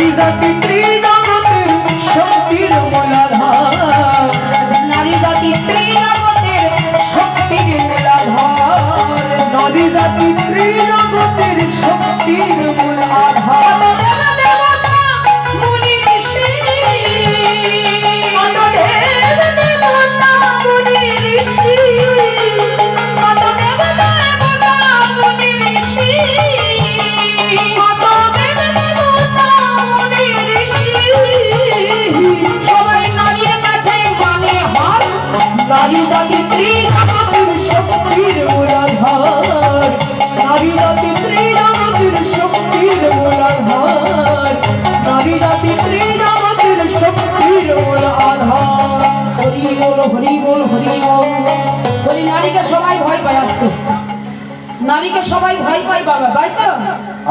নারী জাতি ত্রিজগতের শক্তির মূলাধার, নারী জাতি ত্রিজগতের শক্তির মূলাধার, নারী জাতি ত্রিজগতের শক্তির মূলাধার। নারী জাতি ত্রিজগতের শক্তির মূলাধার, নারী জাতি ত্রিজগতের শক্তির মূলাধার, নারী জাতি ত্রিজগতের শক্তির মূলাধার। হরি বল হরি বল হরি বল। বলি নারীকে সবাই ভয় পায়, আসতে নারীকে সবাই ভয় পায় বাবা, তাই তো?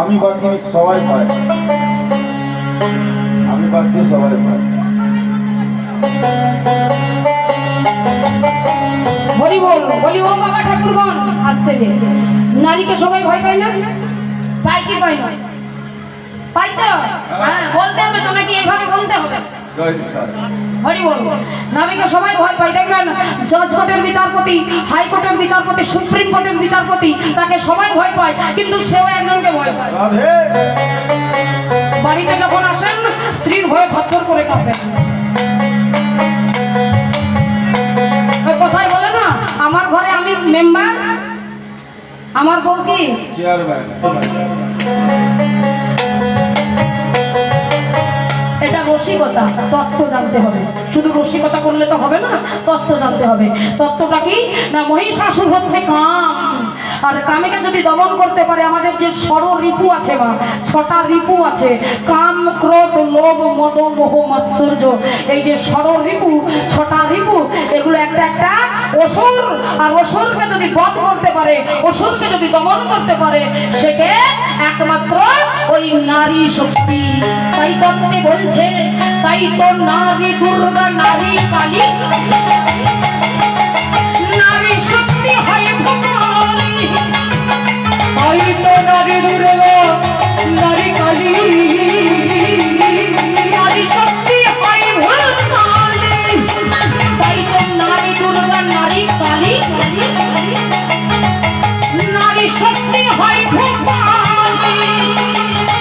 আমি বাকি সবাই পায়, আমি বাকি সবাই পায়। হরি বল। বলি ও বাবা ঠাকুরগণ, আসতে রে, নারীকে সবাই ভয় পায় না? পাই কি পাই না? পাই তো? হ্যাঁ, বলতে হবে তো, নাকি এইভাবে বলতে হবে? হরি বল। নারীকে সবাই ভয় পায়। দেখবেন জজ কোর্টের বিচারপতি, হাইকোর্টের বিচারপতি, সুপ্রিম কোর্টের বিচারপতি, তাকে সবাই ভয় পায়, কিন্তু সেও একজনকে ভয় পায়। বাড়িতে যখন আসেন স্ত্রীর ভয়ে থরথর করে কাঁপেন। কোথায় বলে না, আমার ঘরে আমি মেম্বার, আমার বউ কি চেয়ারম্যান। এটা রসিকতা, তত্ত্ব জানতে হবে। শুধু রসিকতা করলে তো হবে না, তত্ত্ব জানতে হবে। তত্ত্বটা কি না, মহিষাসুর হচ্ছে কাম, আর কামেকে যদি দমন করতে পারে, আমাদের যে ষড়রিপু আছে বা 6টা রিপু আছে, কাম ক্রোধ লোভ মদ মোহ মাৎসর্য, এই যে ষড়রিপু 6টা রিপু, এগুলো একটা একটা অসুর, আর অসুরকে যদি বধ করতে পারে, অসুরকে যদি দমন করতে পারে, সেকে একমাত্র ওই নারী শক্তি। তাই তত্ত্বে বলছে, তাই তো নারী দুর্গা নারী কালী, নারী শক্তি হয় ভবানী, তাই তো নারী দুর্গা নারী কালী, নারী শক্তি হয় ভবানী, তাই তো নারী দুর্গা নারী কালী, নারী শক্তি হয় ভবানী,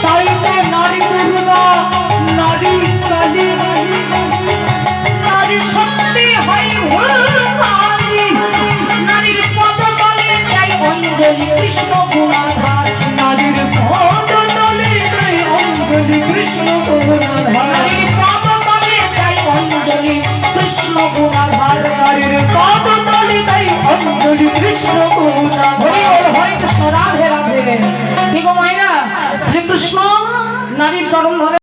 তাই তো নারী দুর্গা নারী কালী, নারী শক্তি হয় ভবানী, নারীর পদতলে চাই অঞ্জলি কৃষ্ণ গুণাধার, নারীর পদতলে চাই অঞ্জলি কৃষ্ণ গুণাধার, নারীর পদতলে চাই অঞ্জলি কৃষ্ণ গুণাধার, নারীর পদতলে চাই অঞ্জলি কৃষ্ণ গুণাধার। হরে কৃষ্ণ, রাধে রাধে। কি গো মায়েরা, শ্রীকৃষ্ণ নারীর চরণ ধরে